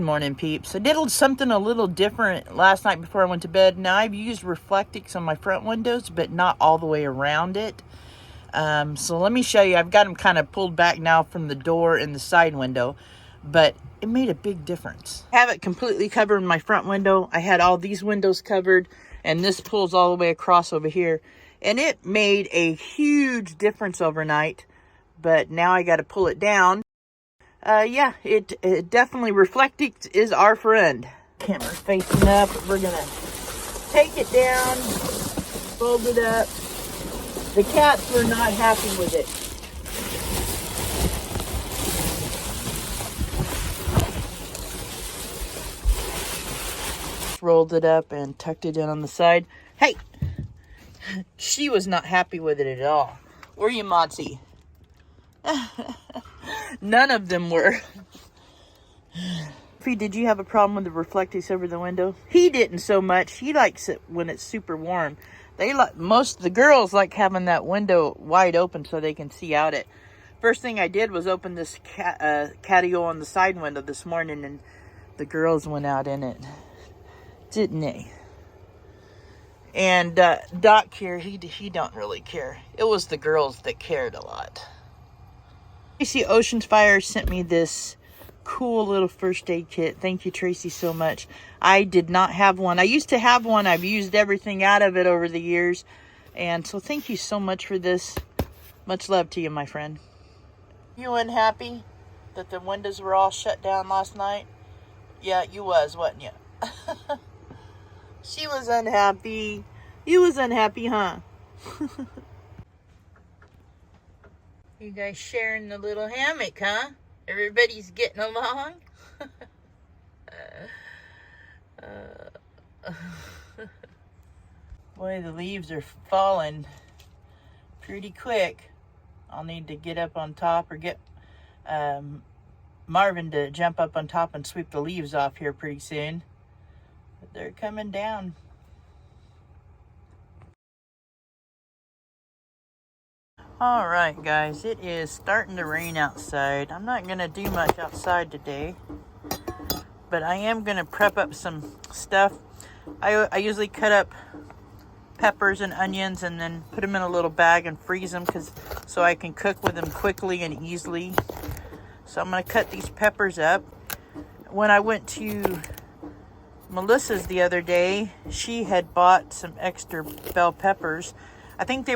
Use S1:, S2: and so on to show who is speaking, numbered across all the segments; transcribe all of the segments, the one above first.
S1: Good morning, peeps. I did something a little different last night before I went to bed. Now, I've used Reflectix on my front windows, but not all the way around it. So let me show you. I've got them kind of pulled back now from the door and the side window, but it made a big difference. I have it completely covered in my front window. I had all these windows covered, and this pulls all the way across over here. And it made a huge difference overnight, but now I got to pull it down. Yeah, it definitely, Reflectix is our friend. Camera's facing up. We're gonna take it down, fold it up. The cats were not happy with it. Rolled it up and tucked it in on the side. Hey, she was not happy with it at all. Were you, Motzi? None of them were. Did you have a problem with the Reflectix over the window? He didn't so much. He likes it when it's super warm. Most of the girls like having that window wide open so they can see out it. First thing I did was open this catio on the side window this morning, and the girls went out in it, didn't they? And Doc here, he don't really care. It was the girls that cared a lot. Tracy Ocean's Fire sent me this cool little first aid kit. Thank you, Tracy, so much. I did not have one. I used to have one. I've used everything out of it over the years. And so thank you so much for this. Much love to you, my friend. You unhappy that the windows were all shut down last night? Yeah, you was, wasn't you? She was unhappy. You was unhappy, huh? You guys sharing the little hammock, huh? Everybody's getting along? Boy, the leaves are falling pretty quick. I'll need to get up on top or get Marvin to jump up on top and sweep the leaves off here pretty soon. But they're coming down. All right, guys, it is starting to rain outside. I'm not gonna do much outside today, but I am gonna prep up some stuff. I usually cut up peppers and onions and then put them in a little bag and freeze them so I can cook with them quickly and easily. So I'm gonna cut these peppers up. When I went to Melissa's the other day, she had bought some extra bell peppers. I think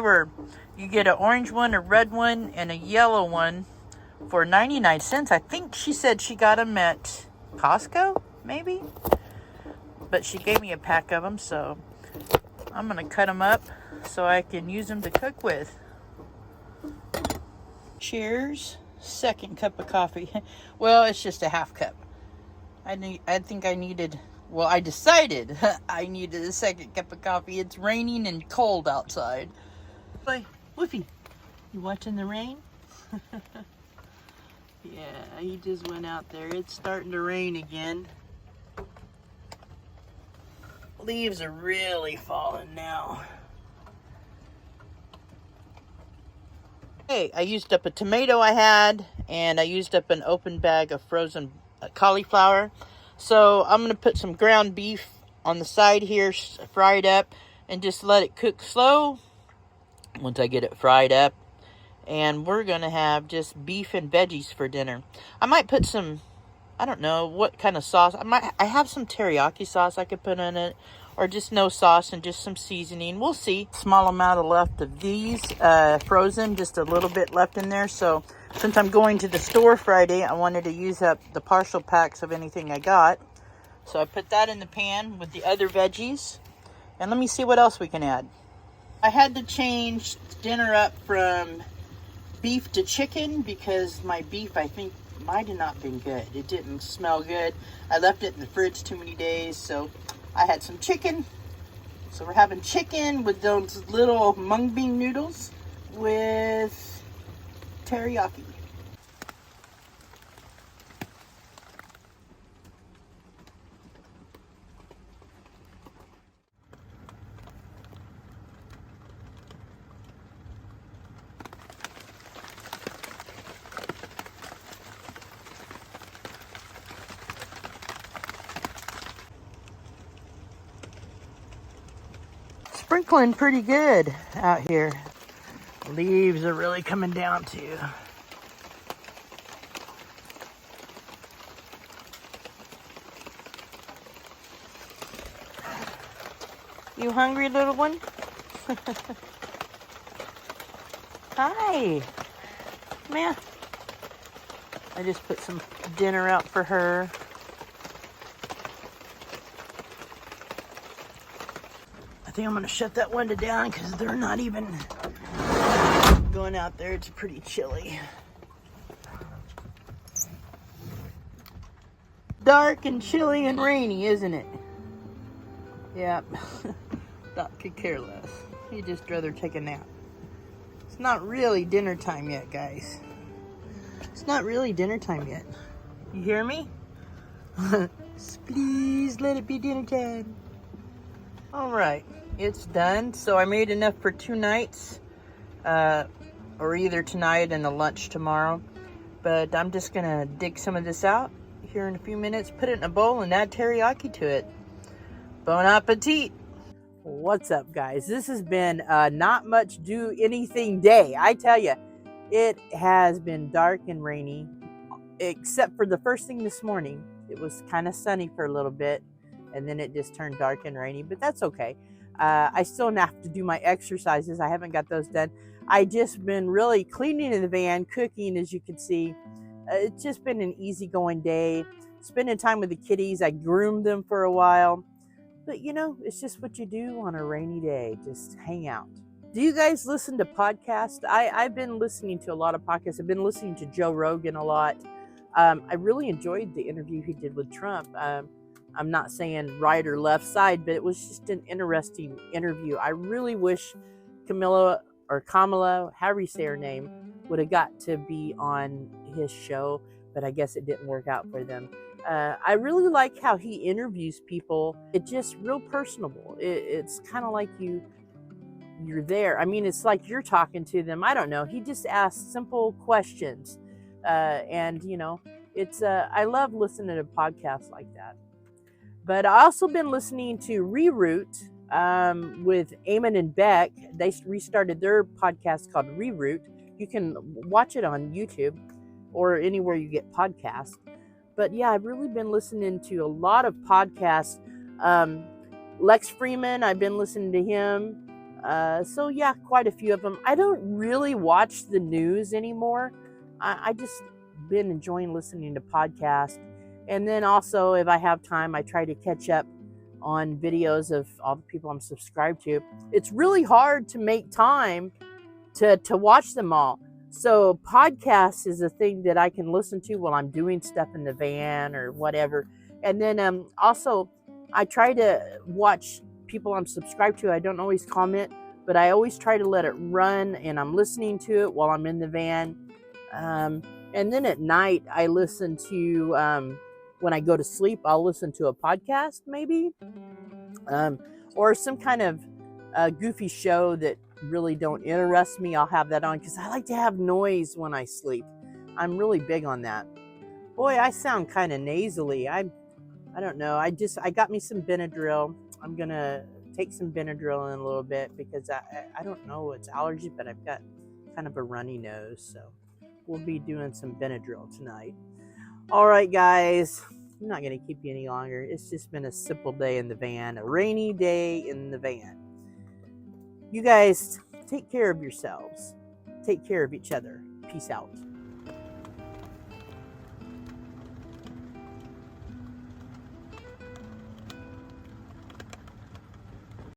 S1: you get an orange one, a red one, and a yellow one for 99 cents. I think she said she got them at Costco, maybe? But she gave me a pack of them, so I'm going to cut them up so I can use them to cook with. Cheers. Second cup of coffee. Well, it's just a half cup. I decided I needed a second cup of coffee. It's raining and cold outside. Boy, Woofy, you watching the rain? Yeah, he just went out there. It's starting to rain again. Leaves are really falling now. Hey, I used up a tomato I had, and I used up an open bag of frozen cauliflower. So I'm going to put some ground beef on the side here, fried up, and just let it cook slow once I get it fried up. And we're going to have just beef and veggies for dinner. I might put some, I don't know what kind of sauce. I have some teriyaki sauce I could put in it, or just no sauce and just some seasoning. We'll see. Small amount left of these frozen, just a little bit left in there. So since I'm going to the store Friday, I wanted to use up the partial packs of anything I got. So I put that in the pan with the other veggies. And let me see what else we can add. I had to change dinner up from beef to chicken because my beef, I think, might have not been good. It didn't smell good. I left it in the fridge too many days, so I had some chicken. So we're having chicken with those little mung bean noodles with teriyaki. sprinkling pretty good out here. Leaves are really coming down too. You hungry, little one? Hi. Come here. I just put some dinner out for her. I think I'm gonna shut that window down because they're not even going out there. It's pretty chilly. Dark and chilly and rainy, isn't it? Yep. Doc could care less. He'd just rather take a nap. It's not really dinner time yet, guys. It's not really dinner time yet. You hear me? Please let it be dinner time. All right, it's done. So I made enough for 2 nights, or either tonight and a lunch tomorrow. But I'm just gonna dig some of this out here in a few minutes, put it in a bowl and add teriyaki to it. Bon appetit. What's up, guys? This has been not much do anything day. I tell you, it has been dark and rainy, except for the first thing this morning. It was kind of sunny for a little bit, and then it just turned dark and rainy, but that's okay. I still have to do my exercises. I haven't got those done. I just been really cleaning in the van, cooking, as you can see. It's just been an easygoing day. Spending time with the kitties. I groomed them for a while. But you know, it's just what you do on a rainy day, just hang out. Do you guys listen to podcasts? I've been listening to a lot of podcasts. I've been listening to Joe Rogan a lot. I really enjoyed the interview he did with Trump. I'm not saying right or left side, but it was just an interesting interview. I really wish Kamala, however you say her name, would have got to be on his show, but I guess it didn't work out for them. I really like how he interviews people. It's just real personable. It's kind of like you're there. I mean, it's like you're talking to them. I don't know. He just asks simple questions. And, you know, it's I love listening to podcasts like that. But I also been listening to Reroute with Eamon and Beck. They restarted their podcast called Reroute. You can watch it on YouTube or anywhere you get podcasts. But yeah, I've really been listening to a lot of podcasts. Lex Freeman, I've been listening to him. So yeah, quite a few of them. I don't really watch the news anymore. I just been enjoying listening to podcasts. And then also, if I have time, I try to catch up on videos of all the people I'm subscribed to. It's really hard to make time to watch them all. So podcasts is a thing that I can listen to while I'm doing stuff in the van or whatever. And then also, I try to watch people I'm subscribed to. I don't always comment, but I always try to let it run, and I'm listening to it while I'm in the van. And then at night, I listen to, when I go to sleep, I'll listen to a podcast maybe, or some kind of goofy show that really don't interest me. I'll have that on because I like to have noise when I sleep. I'm really big on that. Boy, I sound kind of nasally. I don't know. I got me some Benadryl. I'm gonna take some Benadryl in a little bit because I don't know, it's allergy, but I've got kind of a runny nose, so we'll be doing some Benadryl tonight. All right, guys. I'm not gonna keep you any longer. It's just been a simple day in the van, a rainy day in the van. You guys take care of yourselves. Take care of each other. Peace out.